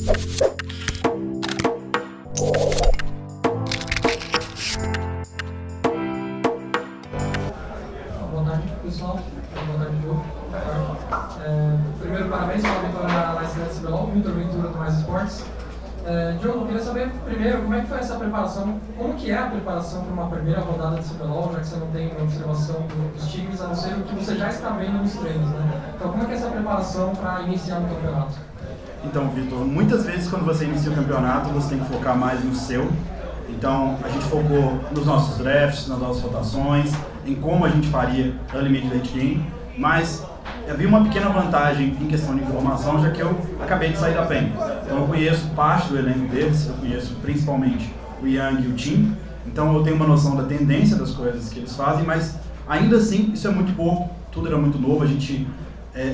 Boa tarde, pessoal. Boa tarde, Diogo. Primeiro, parabéns pela vitória na estreia do CBLOL, Vitor Ventura do Mais Esportes. Diogo, eu queria saber primeiro como é que foi essa preparação, como que é a preparação para uma primeira rodada de CBLOL, já que você não tem uma observação dos times, a não ser o que você já está vendo nos treinos, né? Então, como é que é essa preparação para iniciar um campeonato? Então, Vitor, muitas vezes quando você inicia o campeonato, você tem que focar mais no seu. Então, a gente focou nos nossos drafts, nas nossas rotações, em como a gente faria early mid late game, mas havia uma pequena vantagem em questão de informação, já que eu acabei de sair da PEN. Então, eu conheço parte do elenco deles, eu conheço principalmente o Yang e o Tim, então eu tenho uma noção da tendência das coisas que eles fazem, mas ainda assim, isso é muito pouco, tudo era muito novo, a gente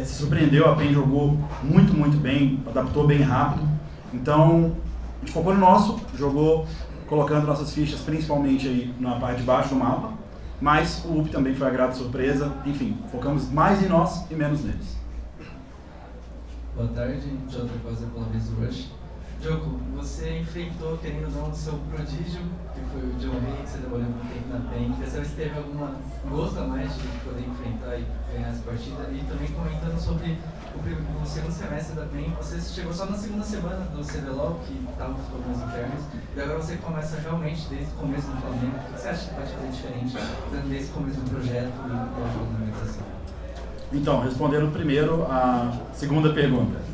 se surpreendeu, a PEN jogou muito bem, adaptou bem rápido, então a gente focou no nosso, jogou colocando nossas fichas principalmente aí na parte de baixo do mapa, mas o UP também foi a grata surpresa, enfim, focamos mais em nós e menos neles. Boa tarde, Jonathan Costa pela Vez Rush. Diogo, você enfrentou, querendo ou não, o seu prodígio, que foi o John Ray, que você trabalhou muito tempo na PEN. Queria saber se teve alguma gosto a mais de poder enfrentar e ganhar essa partida. E também comentando sobre o segundo semestre da PEN, você chegou só na segunda semana do CBLOL, que estava com os problemas internos, e agora você começa realmente desde o começo do Flamengo. O que você acha que pode fazer diferente desde o começo do projeto e da organização? Então, respondendo primeiro a segunda pergunta.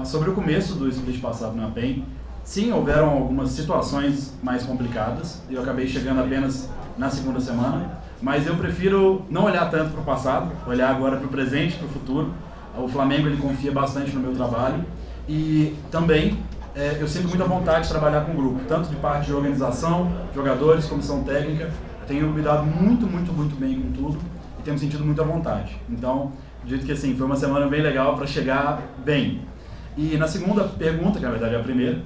Sobre o começo do split passado na PEN, sim, houveram algumas situações mais complicadas, e eu acabei chegando apenas na segunda semana, mas eu prefiro não olhar tanto para o passado, olhar agora para o presente, para o futuro. O Flamengo ele confia bastante no meu trabalho e também eu sinto muita vontade de trabalhar com o grupo, tanto de parte de organização, jogadores, comissão técnica. Eu tenho me dado muito bem com tudo e tenho me sentido muita vontade. Então, acredito que assim, foi uma semana bem legal para chegar bem. E na segunda pergunta, que na verdade é a primeira,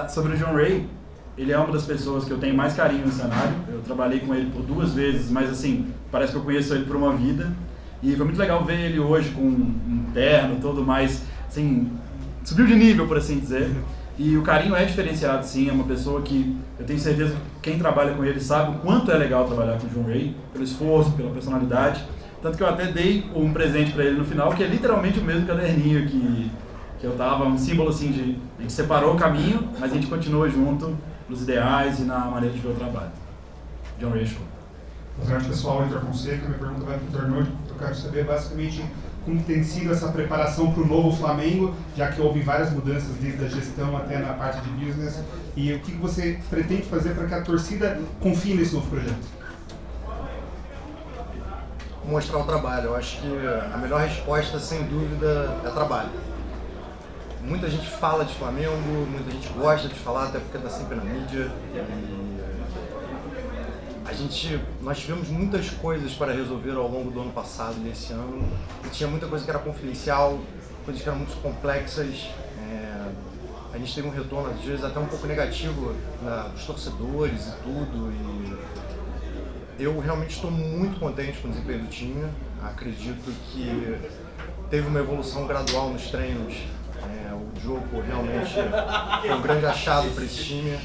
sobre o John Ray, ele é uma das pessoas que eu tenho mais carinho no cenário. Eu trabalhei com ele por 2 vezes, mas assim, parece que eu conheço ele por uma vida. E foi muito legal ver ele hoje com um terno, todo mais, assim, subiu de nível, por assim dizer. E o carinho é diferenciado, sim, é uma pessoa que eu tenho certeza que quem trabalha com ele sabe o quanto é legal trabalhar com o John Ray, pelo esforço, pela personalidade. Tanto que eu até dei um presente para ele no final, que é literalmente o mesmo caderninho que eu tava, um símbolo assim de a gente separou o caminho, mas a gente continua junto nos ideais e na maneira de ver o trabalho. John Ray Show. Boa tarde, pessoal. Vitor Fonseca, minha pergunta vai para o Tornode. Eu quero saber basicamente como tem sido essa preparação para o novo Flamengo, já que houve várias mudanças desde a gestão até na parte de business, e o que você pretende fazer para que a torcida confie nesse novo projeto? Mostrar o trabalho. Eu acho que a melhor resposta, sem dúvida, é trabalho. Muita gente fala de Flamengo, muita gente gosta de falar, até porque está sempre na mídia. E nós tivemos muitas coisas para resolver ao longo do ano passado e esse ano. E tinha muita coisa que era confidencial, coisas que eram muito complexas. A gente teve um retorno, às vezes, até um pouco negativo dos torcedores e tudo. E eu realmente estou muito contente com o desempenho do time. Acredito que teve uma evolução gradual nos treinos. O Diogo realmente foi um grande achado para esse time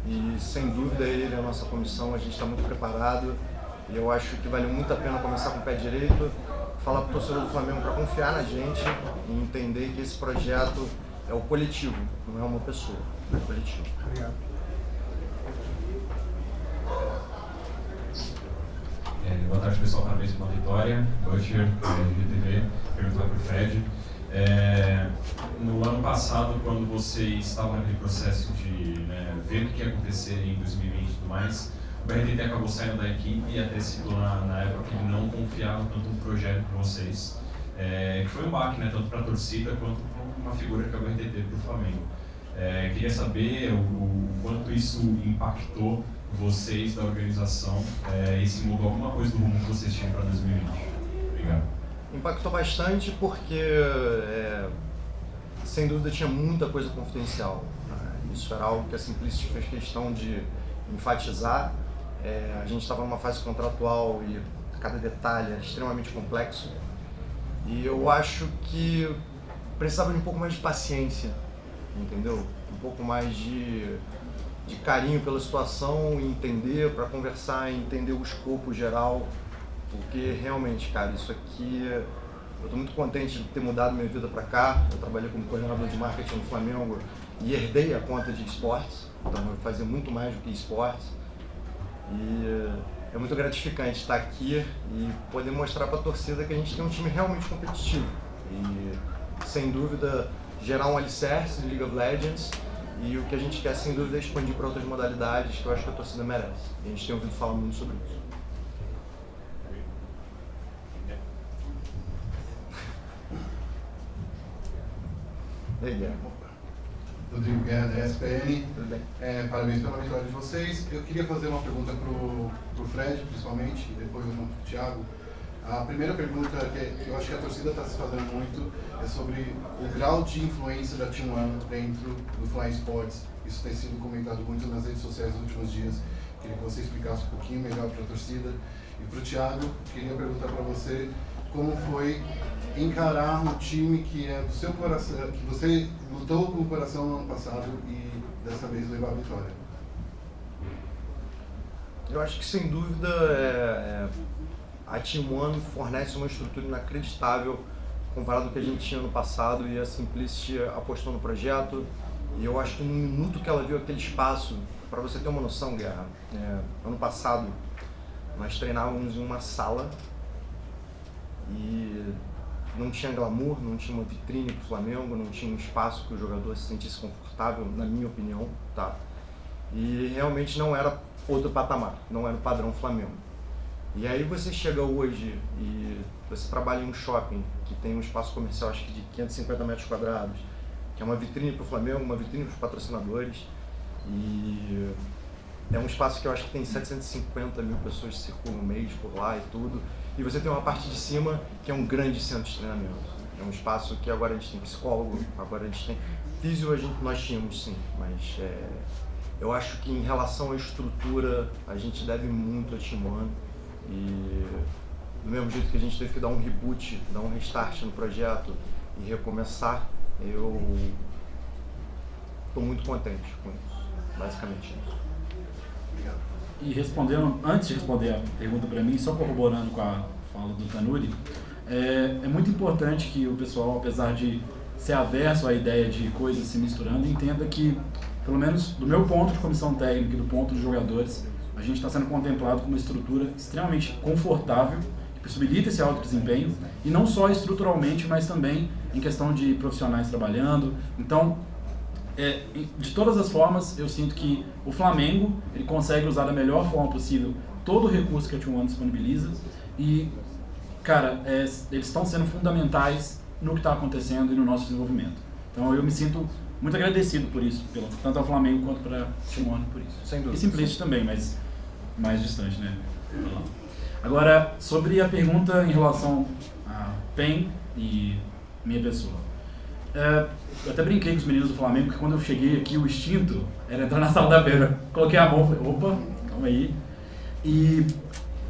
e, sem dúvida, ele e a nossa comissão, a gente está muito preparado e eu acho que vale muito a pena começar com o pé direito, falar para o torcedor do Flamengo para confiar na gente e entender que esse projeto é o coletivo, não é uma pessoa, é o coletivo. Obrigado. Boa tarde, pessoal, parabéns pela vitória. Butcher, GTV, perguntar para o Fred. No ano passado, quando vocês estavam naquele processo de ver o que ia acontecer em 2020 e tudo mais, o BRTT acabou saindo da equipe e até citou na época que ele não confiava tanto no projeto para vocês. Que foi um baque, tanto para a torcida quanto para uma figura que é o BRTT para o Flamengo. Queria saber o quanto isso impactou vocês da organização e se mudou alguma coisa do rumo que vocês tinham para 2020. Obrigado. Impactou bastante porque, sem dúvida, tinha muita coisa confidencial. Isso era algo que a Simplicity fez questão de enfatizar. A gente estava numa fase contratual e cada detalhe era extremamente complexo. E eu acho que precisava de um pouco mais de paciência entendeu? Um pouco mais de carinho pela situação, entender, para conversar, entender o escopo geral, porque realmente, cara, isso aqui, eu estou muito contente de ter mudado minha vida para cá. Eu trabalhei como coordenador de marketing no Flamengo e herdei a conta de esportes, então eu fazia muito mais do que esportes. E é muito gratificante estar aqui e poder mostrar para a torcida que a gente tem um time realmente competitivo. E, sem dúvida, gerar um alicerce de League of Legends. E o que a gente quer, sem dúvida, é expandir para outras modalidades que eu acho que a torcida merece. E a gente tem ouvido falar muito sobre isso. E aí, Guilherme? Rodrigo Guerra, da ESPN. Tudo bem? Parabéns pela vitória de vocês. Eu queria fazer uma pergunta para o Fred, principalmente, e depois uma para o Thiago. A primeira pergunta, que eu acho que a torcida está se fazendo muito, é sobre o grau de influência da Team One dentro do Fly Sports. Isso tem sido comentado muito nas redes sociais nos últimos dias. Queria que você explicasse um pouquinho melhor para a torcida. E para o Thiago, queria perguntar para você como foi encarar um time que é do seu coração, que você lutou com o coração no ano passado e dessa vez levou a vitória. Eu acho que, sem dúvida, a Team One fornece uma estrutura inacreditável comparado ao que a gente tinha no passado, e a Simplicity apostou no projeto. E eu acho que no minuto que ela viu aquele espaço, para você ter uma noção, Guerra, ano passado nós treinávamos em uma sala e não tinha glamour, não tinha uma vitrine para o Flamengo, não tinha um espaço que o jogador se sentisse confortável, na minha opinião, tá? E realmente não era outro patamar, não era o padrão Flamengo. E aí você chega hoje e você trabalha em um shopping que tem um espaço comercial, acho que de 550 metros quadrados, que é uma vitrine para o Flamengo, uma vitrine para os patrocinadores, e é um espaço que eu acho que tem 750 mil pessoas que circulam no mês por lá e tudo. E você tem uma parte de cima que é um grande centro de treinamento. É um espaço que agora a gente tem psicólogo, agora a gente tem físio, nós tínhamos sim, mas eu acho que em relação à estrutura a gente deve muito a Team One. E do mesmo jeito que a gente teve que dar um reboot, dar um restart no projeto e recomeçar, eu estou muito contente com isso, basicamente isso. Obrigado. E respondendo, antes de responder a pergunta para mim, só corroborando com a fala do Tanuri, é muito importante que o pessoal, apesar de ser averso à ideia de coisas se misturando, entenda que, pelo menos do meu ponto de comissão técnica e do ponto de jogadores, a gente está sendo contemplado com uma estrutura extremamente confortável, que possibilita esse alto desempenho, e não só estruturalmente, mas também em questão de profissionais trabalhando. Então, de todas as formas, eu sinto que o Flamengo ele consegue usar da melhor forma possível todo o recurso que a Team One disponibiliza e, cara, eles estão sendo fundamentais no que está acontecendo e no nosso desenvolvimento. Então eu me sinto muito agradecido por isso, tanto ao Flamengo quanto para a Team One por isso. Sem dúvida. E Simplicity também, mas mais distante, né? Agora, sobre a pergunta em relação a PEN e minha pessoa. Eu até brinquei com os meninos do Flamengo que quando eu cheguei aqui, o instinto era entrar na sala da pena. Coloquei a mão e falei, opa, calma aí. E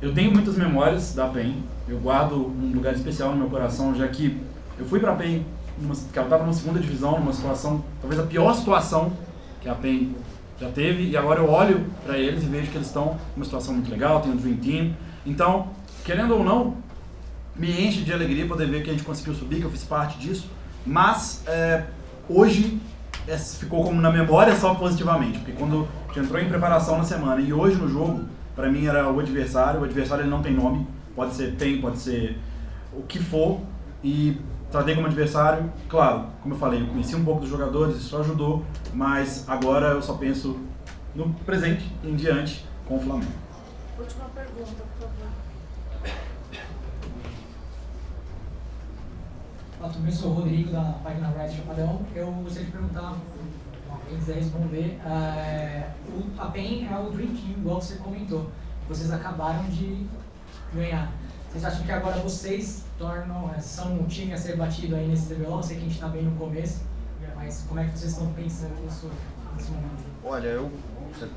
eu tenho muitas memórias da PEN, eu guardo um lugar especial no meu coração, já que eu fui para a PEN, que ela estava numa segunda divisão, numa situação, talvez a pior situação que a PEN já teve, e agora eu olho para eles e vejo que eles estão numa situação muito legal, tem um Dream Team. Então, querendo ou não, me enche de alegria poder ver que a gente conseguiu subir, que eu fiz parte disso. Mas hoje ficou como na memória só positivamente, porque quando a gente entrou em preparação na semana e hoje no jogo, para mim era o adversário ele não tem nome, pode ser PEN, pode ser o que for, e tratei como adversário, claro, como eu falei, eu conheci um pouco dos jogadores, isso ajudou, mas agora eu só penso no presente e em diante com o Flamengo. Última pergunta, por favor. Eu sou o Rodrigo, da página Red Chapadão. Eu gostaria de perguntar, quem quiser responder, a PEN é o Dream Team, igual você comentou. Vocês acabaram de ganhar. Vocês acham que agora vocês são um time a ser batido aí nesse CBLOL? Eu sei que a gente está bem no começo, mas como é que vocês estão pensando nisso nesse momento? Olha,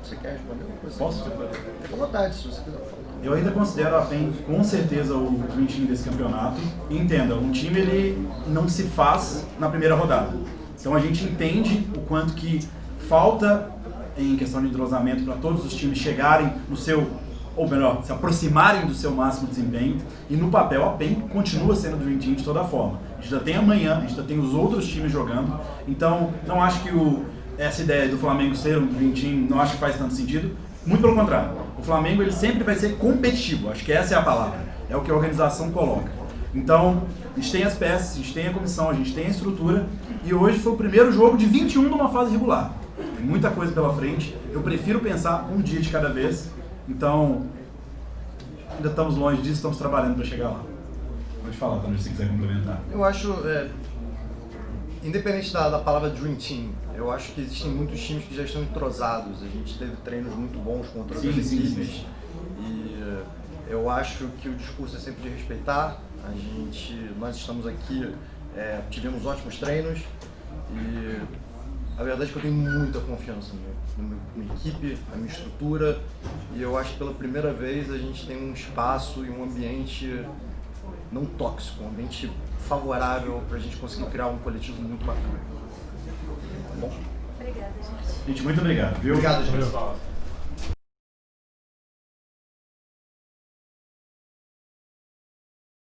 você quer responder uma coisa? Posso? Fica à vontade, se você quiser falar. Eu ainda considero a PEN com certeza o Dream Team desse campeonato. E entenda, um time ele não se faz na primeira rodada. Então a gente entende o quanto que falta em questão de entrosamento para todos os times chegarem no seu, ou melhor, se aproximarem do seu máximo desempenho. E no papel a PEN continua sendo o Dream Team de toda forma. A gente ainda tem amanhã, a gente ainda tem os outros times jogando. Então não acho que essa ideia do Flamengo ser um Dream Team, não acho que faz tanto sentido. Muito pelo contrário. O Flamengo ele sempre vai ser competitivo. Acho que essa é a palavra. É o que a organização coloca. Então, a gente tem as peças, a gente tem a comissão, a gente tem a estrutura. E hoje foi o primeiro jogo de 21 numa fase regular. Tem muita coisa pela frente. Eu prefiro pensar um dia de cada vez. Então, ainda estamos longe disso, estamos trabalhando para chegar lá. Pode falar, Tânia, se quiser complementar. Eu acho, independente da palavra Dream Team, eu acho que existem muitos times que já estão entrosados. A gente teve treinos muito bons contra outras equipes. E eu acho que o discurso é sempre de respeitar. Nós estamos aqui, tivemos ótimos treinos e a verdade é que eu tenho muita confiança na minha equipe, na minha estrutura, e eu acho que pela primeira vez a gente tem um espaço e um ambiente não tóxico, um ambiente favorável para a gente conseguir criar um coletivo muito bacana. Tá bom? Obrigada, gente. Gente, muito obrigado, viu? Obrigado, gente.